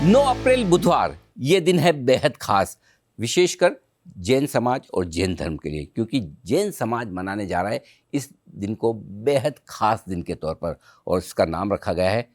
9 अप्रैल बुधवार ये दिन है बेहद खास, विशेषकर जैन समाज और जैन धर्म के लिए, क्योंकि जैन समाज मनाने जा रहा है इस दिन को बेहद खास दिन के तौर पर, और इसका नाम रखा गया है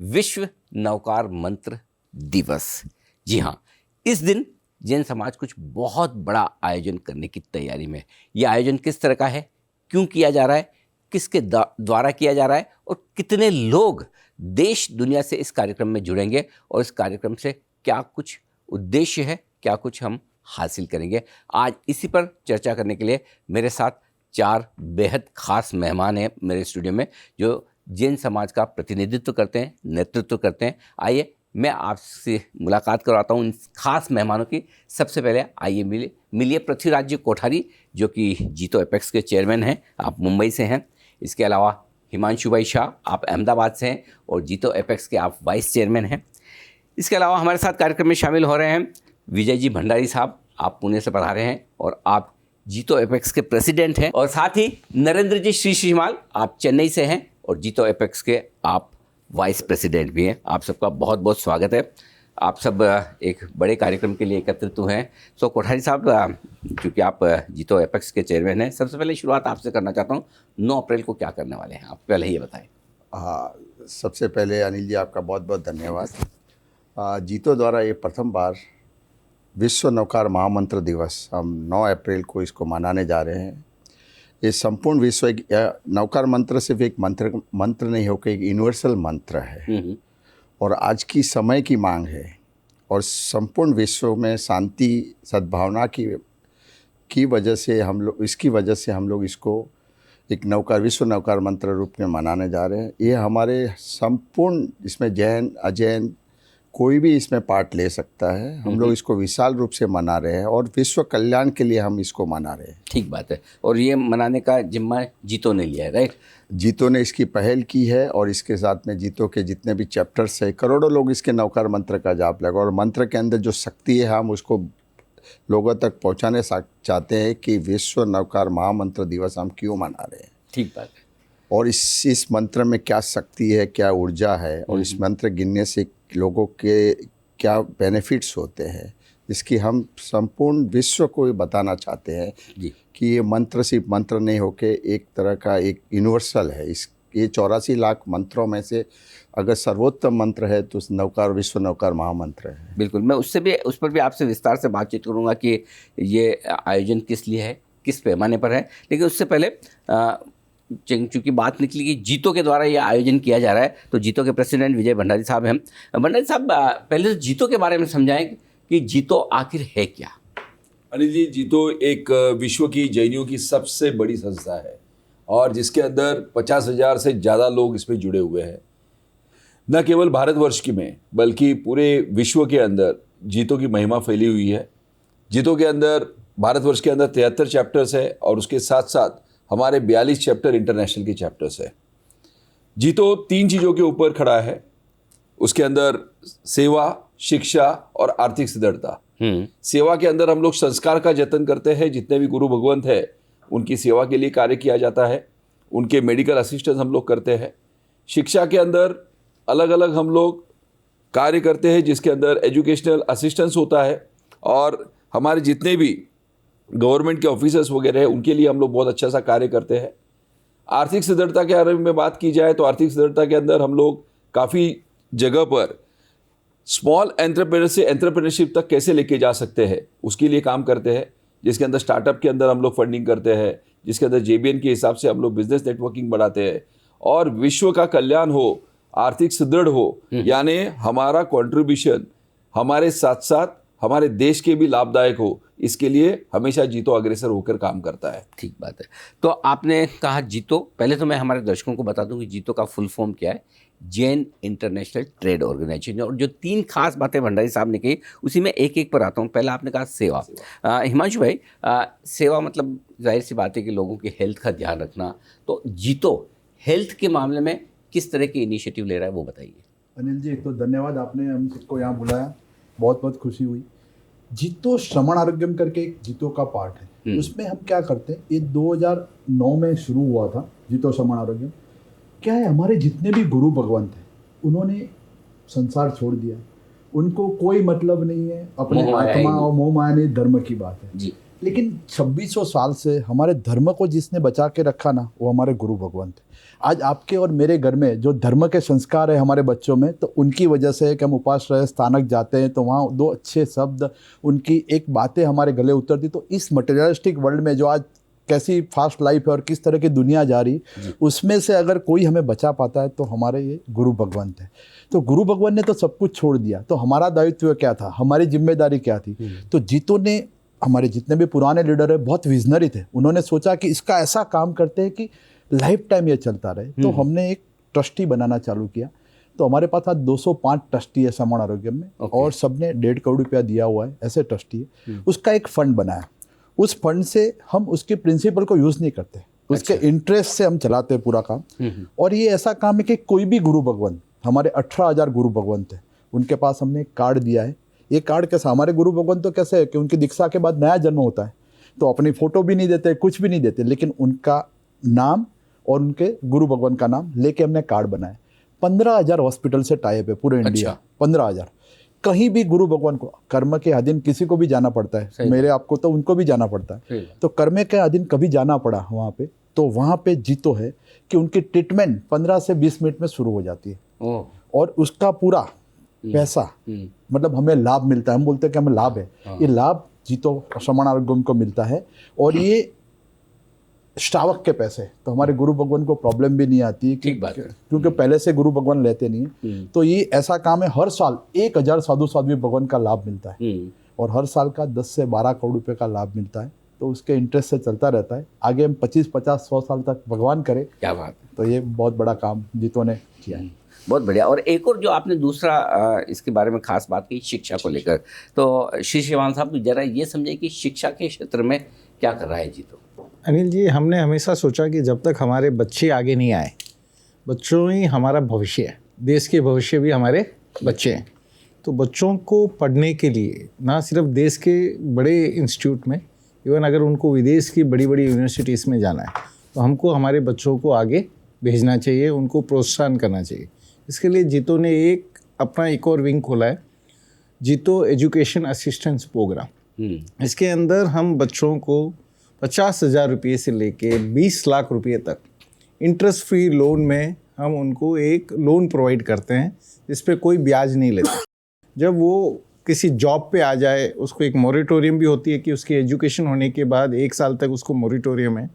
विश्व नवकार मंत्र दिवस। जी हाँ, इस दिन जैन समाज कुछ बहुत बड़ा आयोजन करने की तैयारी में है। ये आयोजन किस तरह का है, क्यों किया जा रहा है, किसके द्वारा किया जा रहा है और कितने लोग देश दुनिया से इस कार्यक्रम में जुड़ेंगे और इस कार्यक्रम से क्या कुछ उद्देश्य है, क्या कुछ हम हासिल करेंगे, आज इसी पर चर्चा करने के लिए मेरे साथ 4 बेहद खास मेहमान हैं मेरे स्टूडियो में, जो जैन समाज का प्रतिनिधित्व करते हैं, नेतृत्व करते हैं। आइए मैं आपसे मुलाकात करवाता हूँ इन खास मेहमानों की। सबसे पहले आइए मिलिए पृथ्वीराज जी कोठारी, जो कि जीतो एपेक्स के चेयरमैन हैं, आप मुंबई से हैं। इसके अलावा हिमांशु भाई शाह, आप अहमदाबाद से हैं और जीतो एपेक्स के आप वाइस चेयरमैन हैं। इसके अलावा हमारे साथ कार्यक्रम में शामिल हो रहे हैं विजय जी भंडारी साहब, आप पुणे से पधारे हैं और आप जीतो एपेक्स के प्रेसिडेंट हैं। और साथ ही नरेंद्र जी श्रीमाल, आप चेन्नई से हैं और जीतो एपेक्स के आप वाइस प्रेसिडेंट भी हैं। आप सबका बहुत बहुत स्वागत है। आप सब एक बड़े कार्यक्रम के लिए एकत्रित हुए हैं। सो कोठारी साहब, क्योंकि आप जीतो एपेक्स के चेयरमैन हैं, सबसे पहले शुरुआत आपसे करना चाहता हूँ। 9 अप्रैल को क्या करने वाले हैं, आप पहले ये बताएं। हाँ, सबसे पहले अनिल जी आपका बहुत बहुत धन्यवाद। जीतो द्वारा ये प्रथम बार विश्व नवकार महामंत्र दिवस हम 9 अप्रैल को इसको मनाने जा रहे हैं। ये संपूर्ण विश्व एक नवकार मंत्र सिर्फ एक मंत्र नहीं होकर एक यूनिवर्सल मंत्र है और आज की समय की मांग है और संपूर्ण विश्व में शांति सद्भावना की वजह से हम लोग इसको एक विश्व नवकार मंत्र रूप में मनाने जा रहे हैं। ये हमारे संपूर्ण, इसमें जैन अजैन कोई भी इसमें पार्ट ले सकता है। हम लोग इसको विशाल रूप से मना रहे हैं और विश्व कल्याण के लिए हम इसको मना रहे हैं। ठीक बात है। और ये मनाने का जिम्मा जीतो ने लिया है, राइट? जीतो ने इसकी पहल की है और इसके साथ में जीतो के जितने भी चैप्टर्स है, करोड़ों लोग इसके नवकार मंत्र का जाप लगा और मंत्र के अंदर जो शक्ति है हम उसको लोगों तक पहुंचाने चाहते हैं कि विश्व नवकार महामंत्र दिवस हम क्यों मना रहे हैं। ठीक बात है। और इस मंत्र में क्या शक्ति है, क्या ऊर्जा है और इस मंत्र गिनने से लोगों के क्या बेनिफिट्स होते हैं, जिसकी हम संपूर्ण विश्व को बताना चाहते हैं जी। कि ये मंत्र सिर्फ मंत्र नहीं होके एक तरह का एक यूनिवर्सल है। ये 84 लाख मंत्रों में से अगर सर्वोत्तम मंत्र है तो नवकार विश्व नवकार महामंत्र है। बिल्कुल, मैं उस पर भी आपसे विस्तार से बातचीत करूंगा कि ये आयोजन किस लिए है, किस पैमाने पर है। लेकिन उससे पहले चूँकि बात निकली कि जीतो के द्वारा ये आयोजन किया जा रहा है, तो जीतो के प्रेसिडेंट विजय भंडारी साहब हैं। भंडारी साहब, पहले तो जीतो के बारे में समझाएं कि जीतो आखिर है क्या। अनिल जी, जीतो एक विश्व की जैनियों की सबसे बड़ी संस्था है और जिसके अंदर 50,000 से ज़्यादा लोग इसमें जुड़े हुए हैं। न केवल भारतवर्ष की में बल्कि पूरे विश्व के अंदर जीतो की महिमा फैली हुई है। जीतो के अंदर भारतवर्ष के अंदर 73 चैप्टर्स है और उसके साथ साथ हमारे 42 चैप्टर इंटरनेशनल के चैप्टर्स है। जीतो 3 चीज़ों के ऊपर खड़ा है। उसके अंदर सेवा, शिक्षा और आर्थिक सुदृढ़ता। सेवा के अंदर हम लोग संस्कार का जतन करते हैं। जितने भी गुरु भगवंत है उनकी सेवा के लिए कार्य किया जाता है। उनके मेडिकल असिस्टेंस हम लोग करते हैं। शिक्षा के अंदर अलग अलग हम लोग कार्य करते हैं, जिसके अंदर एजुकेशनल असिस्टेंस होता है और हमारे जितने भी गवर्नमेंट के ऑफिसर्स वगैरह हैं उनके लिए हम लोग बहुत अच्छा सा कार्य करते हैं। आर्थिक सुदृढ़ता के बारे में बात की जाए तो आर्थिक सुदृढ़ता के अंदर हम लोग काफ़ी जगह पर स्मॉल एंटरप्रेन्योर से एंटरप्रेन्योरशिप तक कैसे लेके जा सकते हैं उसके लिए काम करते हैं। जिसके अंदर स्टार्टअप के अंदर हम लोग फंडिंग करते हैं, जिसके अंदर JBN के हिसाब से हम लोग बिजनेस नेटवर्किंग बढ़ाते हैं और विश्व का कल्याण हो, आर्थिक सुदृढ़ हो, यानी हमारा कंट्रीब्यूशन हमारे साथ साथ हमारे देश के भी लाभदायक हो, इसके लिए हमेशा जीतो अग्रसर होकर काम करता है। ठीक बात है। तो आपने कहा जीतो, पहले तो मैं हमारे दर्शकों को बता दूं कि जीतो का फुल फॉर्म क्या है। जैन इंटरनेशनल ट्रेड ऑर्गेनाइजेशन। और जो 3 खास बातें भंडारी साहब ने कही उसी में एक एक पर आता हूँ। पहला आपने कहा सेवा। हिमांशु भाई, सेवा मतलब जाहिर सी बात है कि लोगों की हेल्थ का ध्यान रखना। तो जीतो हेल्थ के मामले में किस तरह की इनिशिएटिव ले रहा है वो बताइए। अनिल जी, एक तो धन्यवाद, आपने हम सबको यहाँ बुलाया, बहुत बहुत खुशी हुई। जीतो श्रमण आरोग्यम करके एक जीतो का पार्ट है, उसमें हम क्या करते हैं, ये 2009 में शुरू हुआ था जीतो श्रमण आरोग्यम। क्या है, हमारे जितने भी गुरु भगवंत हैं उन्होंने संसार छोड़ दिया, उनको कोई मतलब नहीं है अपने मोह माया आत्मा ही और मोह माया नहीं, धर्म की बात है। जी। लेकिन 2600 साल से हमारे धर्म को जिसने बचा के रखा ना, वो हमारे गुरु भगवान थे। आज आपके और मेरे घर में जो धर्म के संस्कार है हमारे बच्चों में, तो उनकी वजह से है कि हम उपाश्रय स्थानक जाते हैं तो वहाँ 2 अच्छे शब्द, उनकी एक बातें हमारे गले उतरती। तो इस मटेरियलिस्टिक वर्ल्ड में जो आज कैसी फास्ट लाइफ है और किस तरह की दुनिया जा रही, उसमें से अगर कोई हमें बचा पाता है तो हमारे ये गुरु भगवान थे। तो गुरु भगवान ने तो सब कुछ छोड़ दिया, तो हमारा दायित्व क्या था, हमारी जिम्मेदारी क्या थी? तो जीतो ने, हमारे जितने भी पुराने लीडर है बहुत विजनरी थे, उन्होंने सोचा कि इसका ऐसा काम करते हैं कि लाइफ टाइम ये चलता रहे। तो हमने एक ट्रस्टी बनाना चालू किया। तो हमारे पास आज 205 ट्रस्टी है समण आरोग्य में, और सबने 1.5 करोड़ रुपया दिया हुआ है, ऐसे ट्रस्टी है। उसका एक फंड बनाया, उस फंड से हम उसके प्रिंसिपल को यूज़ नहीं करते, उसके इंटरेस्ट से हम चलाते हैं पूरा काम। और ये ऐसा काम है कि कोई भी गुरु भगवान, हमारे 18,000 गुरु भगवान थे, उनके पास हमने एक कार्ड दिया है। ये कार्ड कैसा, हमारे गुरु भगवान तो कैसे है कि उनकी दीक्षा के बाद नया जन्म होता है, तो अपनी फ़ोटो भी नहीं देते, कुछ भी नहीं देते, लेकिन उनका नाम और उनके गुरु भगवान का नाम लेके हमने कार्ड बनाया। 15,000 हॉस्पिटल से टाइप है पूरे इंडिया। 15,000 कहीं भी गुरु भगवान को, कर्म के अधीन किसी को भी जाना पड़ता है, मेरे आपको तो उनको भी जाना पड़ता है। तो कर्म के अधीन कभी जाना पड़ा वहाँ पे, तो वहाँ पे जीतो है कि उनकी ट्रीटमेंट 15 से 20 मिनट में शुरू हो जाती है। और उसका पूरा पैसा मतलब हमें लाभ मिलता है, हम बोलते हैं कि हमें लाभ है, ये लाभ जीतो समण आरोग्यम को मिलता है। और ये श्रावक के पैसे, तो हमारे गुरु भगवान को प्रॉब्लम भी नहीं आती, ठीक बात है, क्योंकि पहले से गुरु भगवान लेते नहीं है। तो ये ऐसा काम है, हर साल 1000 साधु साध्वी भगवान का लाभ मिलता है, और हर साल का 10 से 12 करोड़ रुपए का लाभ मिलता है। तो उसके इंटरेस्ट से चलता रहता है, आगे हम 25, 50, 100 साल तक भगवान करे। क्या बात है। तो ये बहुत बड़ा काम जीतो ने किया है। बहुत बढ़िया। और एक और जो आपने दूसरा इसके बारे में खास बात की, शिक्षा को लेकर, तो श्री शिवान साहब जरा ये समझे कि शिक्षा के क्षेत्र में क्या कर रहा है जीतो? अनिल जी, हमने हमेशा सोचा कि जब तक हमारे बच्चे आगे नहीं आए, बच्चों ही हमारा भविष्य है, देश के भविष्य भी हमारे बच्चे हैं। तो बच्चों को पढ़ने के लिए ना सिर्फ देश के बड़े इंस्टीट्यूट में, इवन अगर उनको विदेश की बड़ी बड़ी यूनिवर्सिटीज़ में जाना है, तो हमको हमारे बच्चों को आगे भेजना चाहिए, उनको प्रोत्साहन करना चाहिए। इसके लिए जीतो ने अपना एक और विंग खोला है, जीतो एजुकेशन असिस्टेंस प्रोग्राम। इसके अंदर हम बच्चों को 50,000 रुपये से लेके 20 लाख रुपये तक इंटरेस्ट फ्री लोन में हम उनको एक लोन प्रोवाइड करते हैं, जिस पे कोई ब्याज नहीं लेते। जब वो किसी जॉब पे आ जाए, उसको एक मोरेटोरियम भी होती है कि उसकी एजुकेशन होने के बाद 1 साल तक उसको मोरेटोरियम है,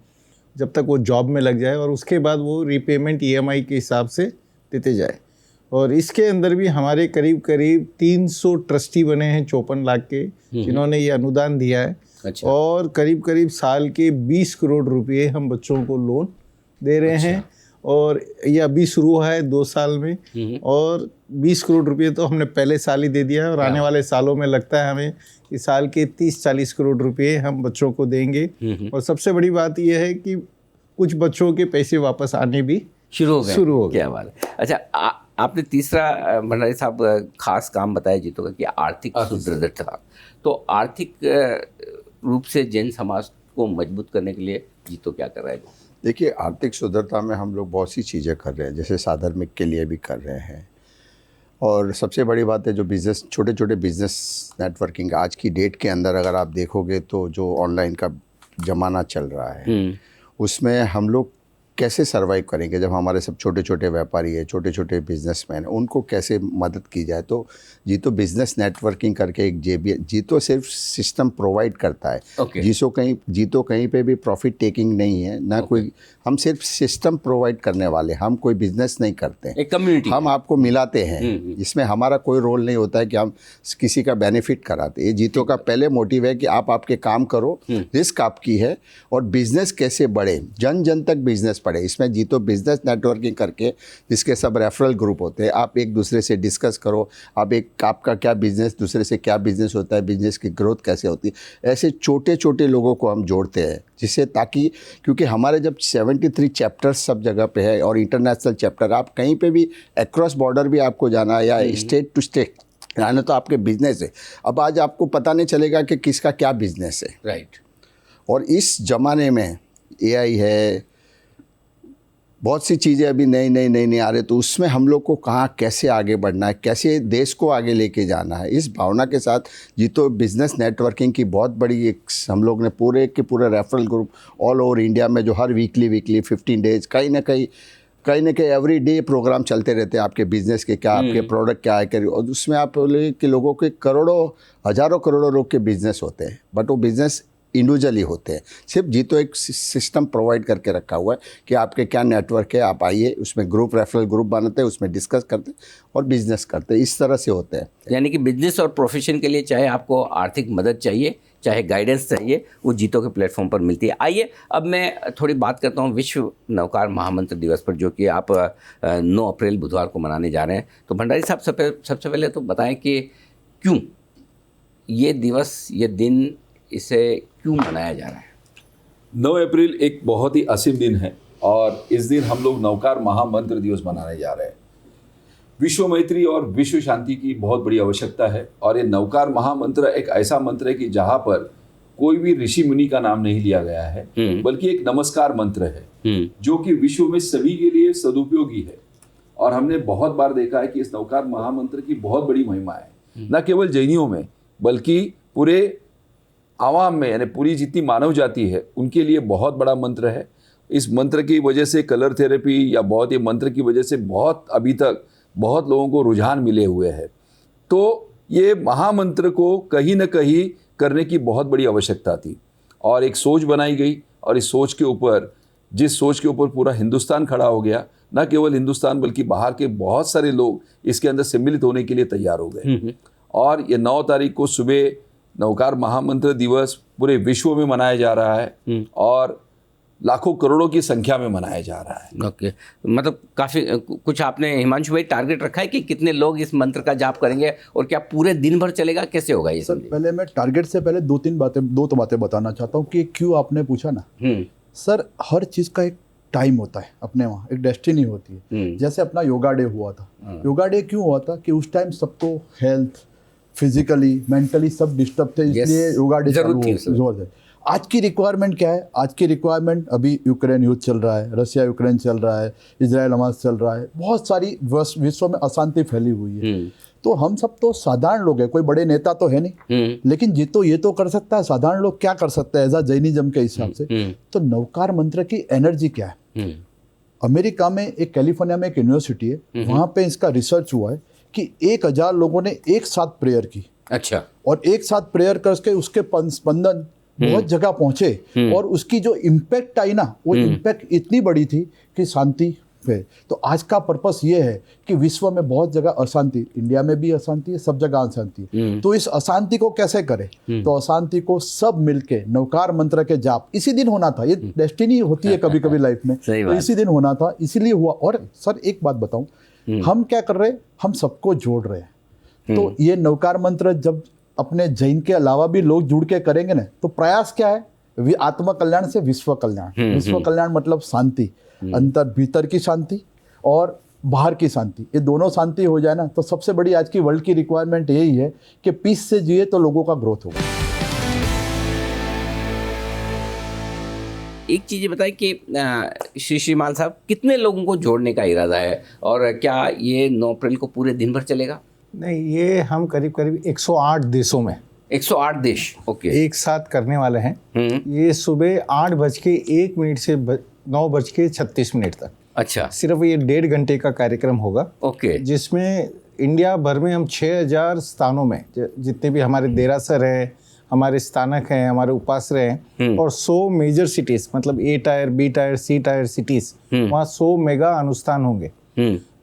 जब तक वो जॉब में लग जाए, और उसके बाद वो रीपेमेंट EMI के हिसाब से देते जाए। और इसके अंदर भी हमारे करीब 300 ट्रस्टी बने हैं 54 लाख के, जिन्होंने ये अनुदान दिया है। अच्छा। और करीब साल के 20 करोड़ रुपए हम बच्चों को लोन दे रहे हैं। और ये अभी शुरू हुआ है 2 साल में, और 20 करोड़ रुपए तो हमने पहले साल ही दे दिया है, और आने वाले सालों में लगता है हमें कि साल के 30-40 करोड़ रुपए हम बच्चों को देंगे। और सबसे बड़ी बात यह है कि कुछ बच्चों के पैसे वापस आने भी शुरू हो गए। क्या बात है। अच्छा, आपने तीसरा भंडारी साहब खास काम बताया जीतो का कि आर्थिक सुदृढ़ता। तो आर्थिक रूप से जैन समाज को मजबूत करने के लिए जीतो क्या कर रहा है? देखिए, आर्थिक सुदृढ़ता में हम लोग बहुत सी चीज़ें कर रहे हैं, जैसे साधर्मिक के लिए भी कर रहे हैं। और सबसे बड़ी बात है जो बिज़नेस, छोटे छोटे बिज़नेस नेटवर्किंग, आज की डेट के अंदर अगर आप देखोगे तो जो ऑनलाइन का ज़माना चल रहा है, उसमें हम लोग कैसे सर्वाइव करेंगे जब हमारे सब छोटे छोटे व्यापारी है, छोटे छोटे बिजनेसमैन, उनको कैसे मदद की जाए। तो जीतो बिजनेस नेटवर्किंग करके एक जीतो सिर्फ सिस्टम प्रोवाइड करता है। जीतो कहीं पे भी प्रॉफिट टेकिंग नहीं है ना, कोई, हम सिर्फ सिस्टम प्रोवाइड करने वाले, हम कोई बिजनेस नहीं करते हैं, एक कम्युनिटी हम आपको मिलाते हैं। इसमें हमारा कोई रोल नहीं होता है कि हम किसी का बेनिफिट कराते। ये जीतो का पहले मोटिव है कि आप आपके काम करो, रिस्क आपकी है, और बिजनेस कैसे बढ़े, जन जन तक बिजनेस पड़े। इसमें जीतो बिजनेस नेटवर्किंग करके, जिसके सब रेफरल ग्रुप होते हैं, आप एक दूसरे से डिस्कस करो, आपका क्या बिजनेस, दूसरे से क्या बिजनेस होता है, बिजनेस की ग्रोथ कैसे होती है। ऐसे छोटे छोटे लोगों को हम जोड़ते हैं, जिससे ताकि, क्योंकि हमारे जब 73 चैप्टर्स सब जगह पे है और इंटरनेशनल चैप्टर, आप कहीं पे भी अक्रॉस बॉर्डर भी आपको जाना है या स्टेट टू स्टेट जाना, तो आपके बिजनेस है। अब आज आपको पता नहीं चलेगा कि किसका क्या बिजनेस है। राइट। और इस ज़माने में AI है, बहुत सी चीज़ें अभी नई आ रही, तो उसमें हम लोग को कहाँ कैसे आगे बढ़ना है, कैसे देश को आगे लेके जाना है, इस भावना के साथ जीतो बिज़नेस नेटवर्किंग की बहुत बड़ी एक हम लोग ने पूरे के पूरे referral group all over India में जो हर वीकली 15 डेज कहीं ना कहीं एवरी डे प्रोग्राम चलते रहते हैं, आपके बिज़नेस के क्या, आपके प्रोडक्ट क्या है करिए, और उसमें आप बोले कि लोगों के करोड़ों हज़ारों करोड़ों लोग के बिज़नेस होते हैं, बट वो बिज़नेस इंडिविजुअली होते हैं। सिर्फ जीतो एक सिस्टम प्रोवाइड करके रखा हुआ है कि आपके क्या नेटवर्क है, आप आइए, उसमें ग्रुप रेफरल ग्रुप बनाते हैं, उसमें डिस्कस करते हैं और बिज़नेस करते हैं, इस तरह से होते हैं। यानी कि बिजनेस और प्रोफेशन के लिए चाहे आपको आर्थिक मदद चाहिए, चाहे गाइडेंस चाहिए, वो जीतो के प्लेटफॉर्म पर मिलती है। आइए अब मैं थोड़ी बात करता हूँ विश्व नौकार महामंत्र दिवस पर, जो कि आप 9 अप्रैल बुधवार को मनाने जा रहे हैं। तो भंडारी साहब सबसे पहले तो बताएं कि क्यों ये दिवस, ये दिन, इसे क्यों मनाया जा रहा है? 9 अप्रैल एक बहुत ही असीम दिन है और इस दिन हम लोग नौकार महामंत्र दिवस मनाने जा रहे हैं। विश्व मैत्री और विश्व शांति की बहुत बड़ी आवश्यकता है और ये नौकार महामंत्र एक ऐसा मंत्र है कि जहाँ पर कोई भी ऋषि मुनि का नाम नहीं लिया गया है, बल्कि एक नमस्कार मंत्र है जो कि विश्व में सभी के लिए सदुपयोगी है। और हमने बहुत बार देखा है कि इस नौकार महामंत्र की बहुत बड़ी महिमा है, न केवल जैनियों में बल्कि पूरे आवाम में, यानी पूरी जितनी मानव जाति है उनके लिए बहुत बड़ा मंत्र है। इस मंत्र की वजह से कलर थेरेपी या बहुत ये मंत्र की वजह से बहुत अभी तक बहुत लोगों को रुझान मिले हुए हैं। तो ये महामंत्र को कहीं न कहीं करने की बहुत बड़ी आवश्यकता थी और एक सोच बनाई गई और इस सोच के ऊपर, जिस सोच के ऊपर पूरा हिंदुस्तान खड़ा हो गया, न केवल हिंदुस्तान बल्कि बाहर के बहुत सारे लोग इसके अंदर सम्मिलित होने के लिए तैयार हो गए। और ये 9 तारीख को सुबह नौकार महामंत्र दिवस पूरे विश्व में मनाया जा रहा है और लाखों करोड़ों की संख्या में मनाया जा रहा है। ओके, मतलब काफ़ी कुछ आपने हिमांशु भाई टारगेट रखा है कि कितने लोग इस मंत्र का जाप करेंगे और क्या पूरे दिन भर चलेगा, कैसे होगा ये? सर पहले मैं टारगेट से पहले दो बातें बताना चाहता हूँ कि क्यों आपने पूछा ना। सर हर चीज़ का एक टाइम होता है, अपने वहाँ एक डेस्टिनी होती है। जैसे अपना योगा डे हुआ था, योगा डे क्यों हुआ था कि उस टाइम सबको हेल्थ, फिजिकली, मेंटली सब डिस्टर्ब थे, इसलिए योगा डे जोर है। आज की रिक्वायरमेंट क्या है? आज की रिक्वायरमेंट, अभी यूक्रेन युद्ध चल रहा है, रशिया यूक्रेन चल रहा है, इजराइल हमास चल रहा है, बहुत सारी विश्व में अशांति फैली हुई है। तो हम सब तो साधारण लोग हैं, कोई बड़े नेता तो है नहीं, लेकिन जीतो ये तो कर सकता है, साधारण लोग क्या कर सकते हैं एज जैनिज्म के हिसाब से? तो नवकार मंत्र की एनर्जी क्या है? अमेरिका में एक कैलिफोर्निया में एक यूनिवर्सिटी है, वहाँ पे इसका रिसर्च हुआ है कि 1000 लोगों ने एक साथ प्रेयर की। अच्छा। और एक साथ प्रेयर करके उसके स्पंदन बहुत जगह पहुंचे और उसकी जो इम्पैक्ट आई ना, वो इम्पैक्ट इतनी बड़ी थी कि शांति पे। तो आज का पर्पस ये है कि विश्व में बहुत जगह अशांति, इंडिया में भी अशांति है, सब जगह अशांति है। तो इस अशांति को कैसे करें? तो अशांति को सब मिलके नवकार मंत्र के जाप इसी दिन होना था। ये डेस्टिनी होती है कभी कभी लाइफ में, तो इसी दिन होना था, इसीलिए हुआ। और सर एक बात बताऊं, हम क्या कर रहे हैं? हम सबको जोड़ रहे हैं। तो ये नवकार मंत्र जब अपने जैन के अलावा भी लोग जुड़ के करेंगे ना, तो प्रयास क्या है? आत्म कल्याण से विश्व कल्याण। विश्व कल्याण मतलब शांति, अंतर भीतर की शांति और बाहर की शांति, ये दोनों शांति हो जाए ना, तो सबसे बड़ी आज की वर्ल्ड की रिक्वायरमेंट यही है कि पीस से जिए तो लोगों का ग्रोथ होगा। एक चीज़ बताइए कि श्रीमाल साहब, कितने लोगों को जोड़ने का इरादा है और क्या ये 9 अप्रैल को पूरे दिन भर चलेगा? नहीं, ये हम करीब 108 देशों में, 108 देश, ओके, एक साथ करने वाले हैं। ये सुबह 8:01 से 9:36 तक। अच्छा। सिर्फ ये 1.5 घंटे का कार्यक्रम होगा, ओके, जिसमें इंडिया भर में हम 6000 स्थानों में, जितने भी हमारे देरासर हैं, हमारे स्थानक हैं, हमारे उपाश्रय हैं, और 100 मेजर सिटीज़, मतलब A tyre, B tyre, C tyre cities, वहाँ 100 मेगा अनुष्ठान होंगे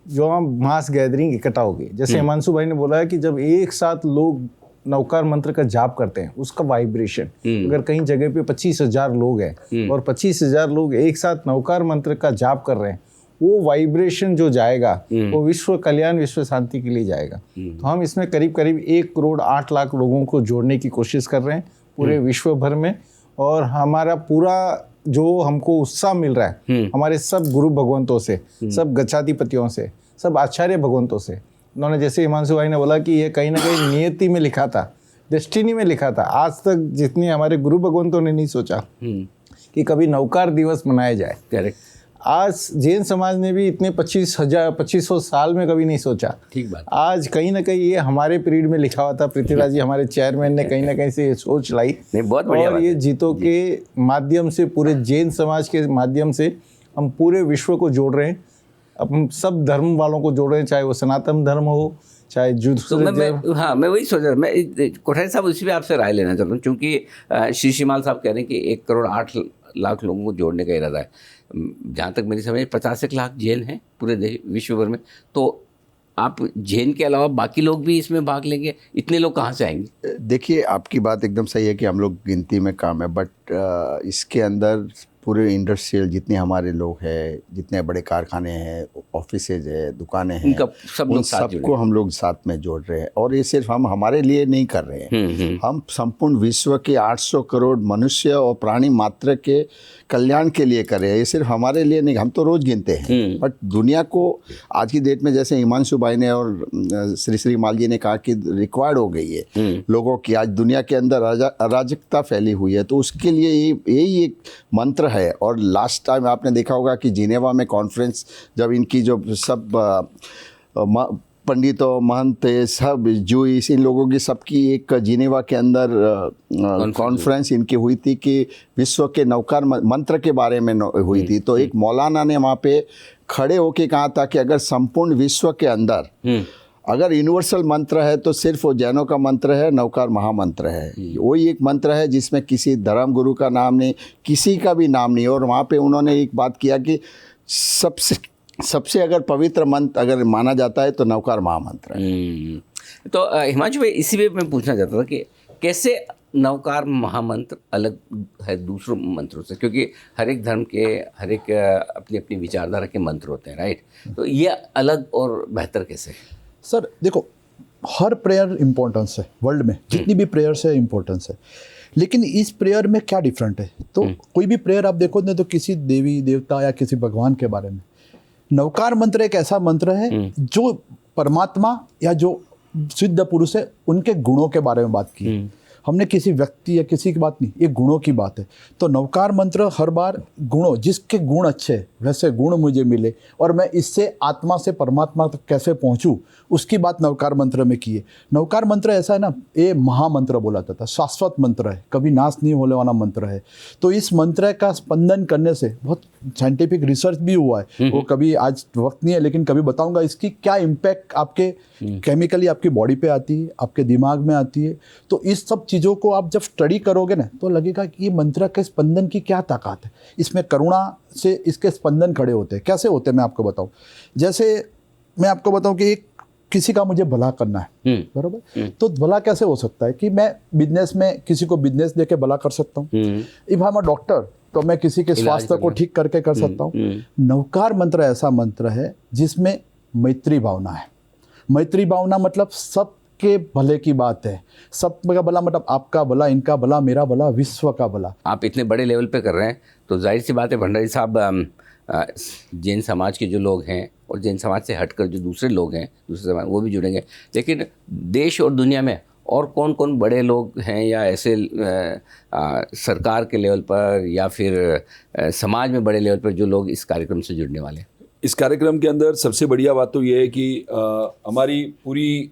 जो हम मास गैदरिंग इकट्ठा होगी। जैसे हिमांशु भाई ने बोला है कि जब एक साथ लोग नवकार मंत्र का जाप करते हैं, उसका वाइब्रेशन, अगर कहीं जगह पे 25,000 लोग हैं और 25,000 लोग एक साथ नवकार मंत्र का जाप कर रहे हैं, वो वाइब्रेशन जो जाएगा वो विश्व कल्याण, विश्व शांति के लिए जाएगा। तो हम इसमें करीब 1 करोड़ 8 लाख लोगों को जोड़ने की कोशिश कर रहे हैं पूरे विश्व भर में। और हमारा पूरा जो हमको उत्साह मिल रहा है हमारे सब गुरु भगवंतों से, सब गच्छाधिपतियों से, सब आचार्य भगवंतों से। उन्होंने, जैसे हिमांशु भाई ने बोला कि ये कहीं ना कहीं नियति में लिखा था, डेस्टिनी में लिखा था। आज तक जितने हमारे गुरु भगवंतों ने नहीं सोचा कि कभी नवकार दिवस मनाया जाए। करेक्ट। आज जैन समाज ने भी इतने 2500 साल में कभी नहीं सोचा। ठीक बात। आज कहीं ना कहीं ये हमारे पीरियड में लिखा हुआ था, पृथ्वीराज जी हमारे चेयरमैन ने कहीं ना कहीं से ये सोच लाई। नहीं, बहुत बढ़िया और बात ये है। जीतों के माध्यम से, पूरे जैन समाज के माध्यम से हम पूरे विश्व को जोड़ रहे हैं, हम सब धर्म वालों को जोड़ रहे हैं, चाहे वो सनातन धर्म हो, चाहे तो दूसरे मैं वही सोच रहा, मैं कोठारी साहब उसी पे आपसे राय लेना चाहता हूँ, क्योंकि श्री शिमाल साहब कह रहे हैं कि 1 करोड़ 8 लाख लोगों को जोड़ने का इरादा है। जहाँ तक मेरी समझ 50 लाख जैन हैं पूरे विश्व भर में, तो आप जैन के अलावा बाकी लोग भी इसमें भाग लेंगे? इतने लोग कहाँ से आएंगे? देखिए, आपकी बात एकदम सही है कि हम लोग गिनती में कम है, बट इसके अंदर पूरे इंडस्ट्रियल जितने हमारे लोग हैं, जितने बड़े कारखाने हैं, ऑफिसेज है, दुकानें हैं, उनका सब उन लोग साथ सबको हम लोग साथ में जोड़ रहे हैं। और ये सिर्फ हम हमारे लिए नहीं कर रहे हैं, हम संपूर्ण विश्व के 800 करोड़ मनुष्य और प्राणी मात्र के कल्याण के लिए कर रहे हैं। ये सिर्फ हमारे लिए नहीं, हम तो रोज़ गिनते हैं, बट दुनिया को आज की डेट में, जैसे हिमांशु भाई ने और श्री माल जी ने कहा कि रिक्वायर्ड हो गई है लोगों की, आज दुनिया के अंदर अराजकता फैली हुई है, तो उसके लिए यही एक मंत्र है। और लास्ट टाइम आपने देखा होगा कि जिनेवा में कॉन्फ्रेंस, जब इनकी जो सब पंडितों, महंत, सब जूइस, इन लोगों की सबकी एक जिनेवा के अंदर कॉन्फ्रेंस इनकी हुई थी कि विश्व के नवकार मंत्र के बारे में हुई थी। तो एक मौलाना ने वहाँ पे खड़े होके कहा था कि अगर संपूर्ण विश्व के अंदर अगर यूनिवर्सल मंत्र है तो सिर्फ वो जैनों का मंत्र है, नवकार महामंत्र है। वही एक मंत्र है जिसमें किसी धर्म गुरु का नाम नहीं, किसी का भी नाम नहीं। और वहाँ पे उन्होंने एक बात किया कि सबसे अगर पवित्र मंत्र अगर माना जाता है तो नवकार महामंत्र है। तो हिमांशु भाई, इसी पे मैं पूछना चाहता था कि कैसे नवकार महामंत्र अलग है दूसरों मंत्रों से, क्योंकि हर एक धर्म के हर एक अपनी अपनी विचारधारा के मंत्र होते हैं, राइट? तो ये अलग और बेहतर कैसे है? सर देखो, हर प्रेयर इम्पोर्टेंस है, वर्ल्ड में जितनी भी प्रेयर्स है इम्पोर्टेंस है, लेकिन इस प्रेयर में क्या डिफरेंट है? तो कोई भी प्रेयर आप देखो ना, तो किसी देवी देवता या किसी भगवान के बारे में। नवकार मंत्र एक ऐसा मंत्र है जो परमात्मा या जो सिद्ध पुरुष है उनके गुणों के बारे में बात की है। हमने किसी व्यक्ति या किसी की बात नहीं, ये गुणों की बात है। तो नवकार मंत्र हर बार गुणों, जिसके गुण अच्छे वैसे गुण मुझे मिले और मैं इससे आत्मा से परमात्मा तक कैसे पहुंचूं, उसकी बात नवकार मंत्र में की है। नवकार मंत्र ऐसा है ना, ये महामंत्र बोला जाता है, शाश्वत मंत्र है, कभी नाश नहीं होने वाला मंत्र है। तो इस मंत्र का स्पंदन करने से बहुत साइंटिफिक रिसर्च भी हुआ है, वो कभी आज वक्त नहीं है, लेकिन कभी बताऊंगा इसकी क्या इम्पैक्ट आपके केमिकली आपकी बॉडी पे आती है, आपके दिमाग में आती है। तो इस सब चीज़ों को आप जब स्टडी करोगे ना, तो लगेगा कि ये मंत्र के स्पंदन की क्या ताकत है। इसमें करुणा से इसके स्पंदन खड़े होते हैं। कैसे होते हैं मैं आपको बताऊं। जैसे मैं आपको बताऊं कि एक किसी का मुझे भला करना है, बराबर, तो भला कैसे हो सकता है कि मैं बिजनेस में किसी को बिजनेस देके भला कर सकता हूँ। If I am a doctor, तो मैं किसी के स्वास्थ्य को ठीक करके कर सकता हूँ। नवकार मंत्र ऐसा मंत्र है जिसमें मैत्री भावना है। मैत्री भावना मतलब सबके भले की बात है। सबका भला मतलब आपका भला, इनका भला, मेरा भला, विश्व का भला। आप इतने बड़े लेवल पे कर रहे हैं, तो जाहिर सी बात है भंडारी साहब, जैन समाज के जो लोग हैं और जैन समाज से हटकर जो दूसरे लोग हैं, दूसरे समाज, वो भी जुड़ेंगे। लेकिन देश और दुनिया में और कौन कौन बड़े लोग हैं या ऐसे सरकार के लेवल पर या फिर समाज में बड़े लेवल पर जो लोग इस कार्यक्रम से जुड़ने वाले हैं? इस कार्यक्रम के अंदर सबसे बढ़िया बात तो ये है कि हमारी पूरी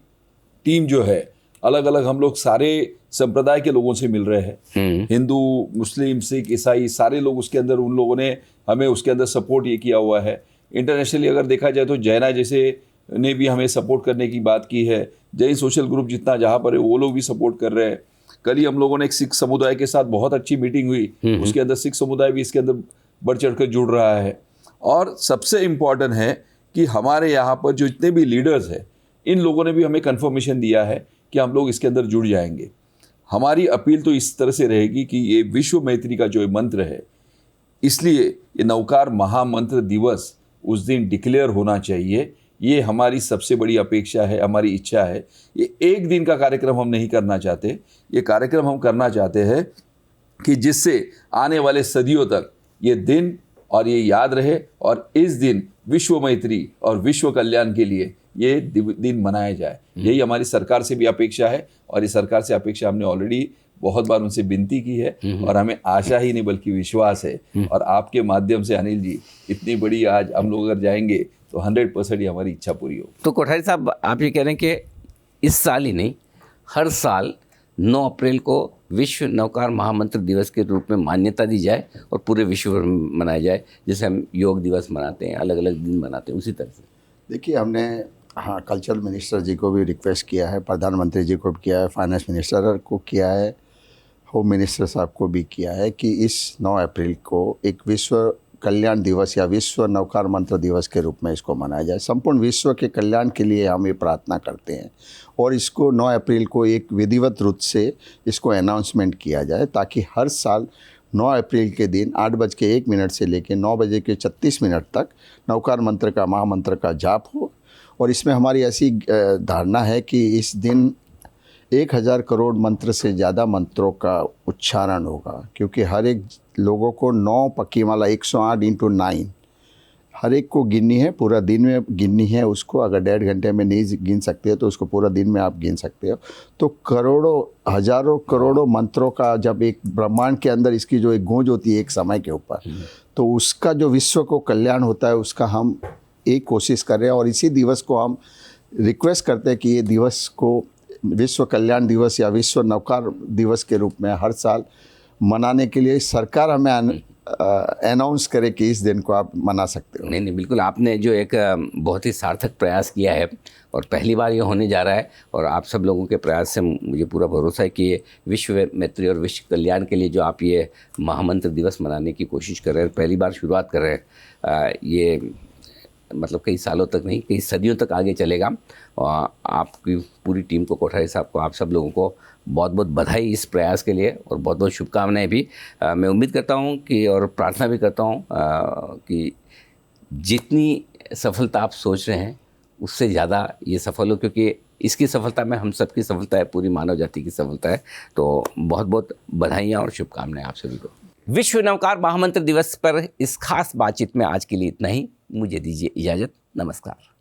टीम जो है, अलग अलग हम लोग सारे संप्रदाय के लोगों से मिल रहे हैं। हिंदू, मुस्लिम, सिख, ईसाई, सारे लोग उसके अंदर, उन लोगों ने हमें उसके अंदर सपोर्ट ये किया हुआ है। इंटरनेशनली अगर देखा जाए तो जैना जैसे ने भी हमें सपोर्ट करने की बात की है। जैन सोशल ग्रुप जितना जहाँ पर है वो लोग भी सपोर्ट कर रहे हैं। कल ही हम लोगों ने एक सिख समुदाय के साथ बहुत अच्छी मीटिंग हुई, उसके अंदर सिख समुदाय भी इसके अंदर बढ़ चढ़ कर जुड़ रहा है। और सबसे इम्पॉर्टेंट है कि हमारे यहाँ पर जो जितने भी लीडर्स हैं, इन लोगों ने भी हमें कन्फर्मेशन दिया है कि हम लोग इसके अंदर जुड़ जाएंगे। हमारी अपील तो इस तरह से रहेगी कि ये विश्व मैत्री का जो मंत्र है, इसलिए ये नवकार महामंत्र दिवस उस दिन डिक्लेयर होना चाहिए। ये हमारी सबसे बड़ी अपेक्षा है, हमारी इच्छा है। ये एक दिन का कार्यक्रम हम नहीं करना चाहते, ये कार्यक्रम हम करना चाहते हैं कि जिससे आने वाले सदियों तक ये दिन और ये याद रहे, और इस दिन विश्व मैत्री और विश्व कल्याण के लिए ये दिन मनाया जाए। यही हमारी सरकार से भी अपेक्षा है, और इस सरकार से अपेक्षा हमने ऑलरेडी बहुत बार उनसे विनती की है और हमें आशा ही नहीं बल्कि विश्वास है। और आपके माध्यम से अनिल जी इतनी बड़ी आज हम लोग अगर जाएंगे तो 100% ही हमारी इच्छा पूरी हो। तो कोठारी साहब, आप ये कह रहे हैं कि इस साल ही नहीं, हर साल 9 अप्रैल को विश्व नवकार महामंत्र दिवस के रूप में मान्यता दी जाए और पूरे विश्व भर में मनाया जाए, जैसे हम योग दिवस मनाते हैं, अलग अलग दिन मनाते हैं, उसी तरह से। देखिए, हमने हाँ कल्चरल मिनिस्टर जी को भी रिक्वेस्ट किया है, प्रधानमंत्री जी को भी किया है, फाइनेंस मिनिस्टर को किया है, होम मिनिस्टर साहब को भी किया है कि इस 9 अप्रैल को एक विश्व कल्याण दिवस या विश्व नवकार मंत्र दिवस के रूप में इसको मनाया जाए। संपूर्ण विश्व के कल्याण के लिए हम ये प्रार्थना करते हैं और इसको 9 अप्रैल को एक विधिवत रूप से इसको अनाउंसमेंट किया जाए, ताकि हर साल 9 अप्रैल के दिन 8:01 से लेकर 9:36 तक नवकार मंत्र का महामंत्र का जाप हो। और इसमें हमारी ऐसी धारणा है कि इस दिन 1000 करोड़ मंत्र से ज़्यादा मंत्रों का उच्चारण होगा, क्योंकि हर एक लोगों को 9 पक्की माला 108 × 9 हर एक को गिननी है, पूरा दिन में गिननी है उसको। अगर 1.5 घंटे में नहीं गिन सकते हो तो उसको पूरा दिन में आप गिन सकते हो। तो करोड़ों हजारों करोड़ों मंत्रों का जब एक ब्रह्मांड के अंदर इसकी जो एक गूंज होती है एक समय के ऊपर, तो उसका जो विश्व को कल्याण होता है उसका हम एक कोशिश कर रहे हैं। और इसी दिवस को हम रिक्वेस्ट करते हैं कि ये दिवस को विश्व कल्याण दिवस या विश्व नवकार दिवस के रूप में हर साल मनाने के लिए सरकार हमें अनाउंस करे कि इस दिन को आप मना सकते हो। नहीं, बिल्कुल, आपने जो एक बहुत ही सार्थक प्रयास किया है और पहली बार ये होने जा रहा है, और आप सब लोगों के प्रयास से मुझे पूरा भरोसा है कि ये विश्व मैत्री और विश्व कल्याण के लिए जो आप ये महामंत्र दिवस मनाने की कोशिश कर रहे हैं, पहली बार शुरुआत कर रहे हैं, ये मतलब कई सालों तक नहीं, कई सदियों तक आगे चलेगा। और आपकी पूरी टीम को, कोठारी साहब को, आप सब लोगों को बहुत बहुत बधाई इस प्रयास के लिए और बहुत बहुत शुभकामनाएं भी। मैं उम्मीद करता हूं कि, और प्रार्थना भी करता हूं कि जितनी सफलता आप सोच रहे हैं उससे ज़्यादा ये सफल हो, क्योंकि इसकी सफलता में हम सबकी सफलता है, पूरी मानव जाति की सफलता है। तो बहुत बहुत बधाइयाँ और शुभकामनाएं आप सभी को। विश्व नवकार महामंत्र दिवस पर इस खास बातचीत में आज के लिए इतना ही। मुझे दीजिए इजाज़त। नमस्कार।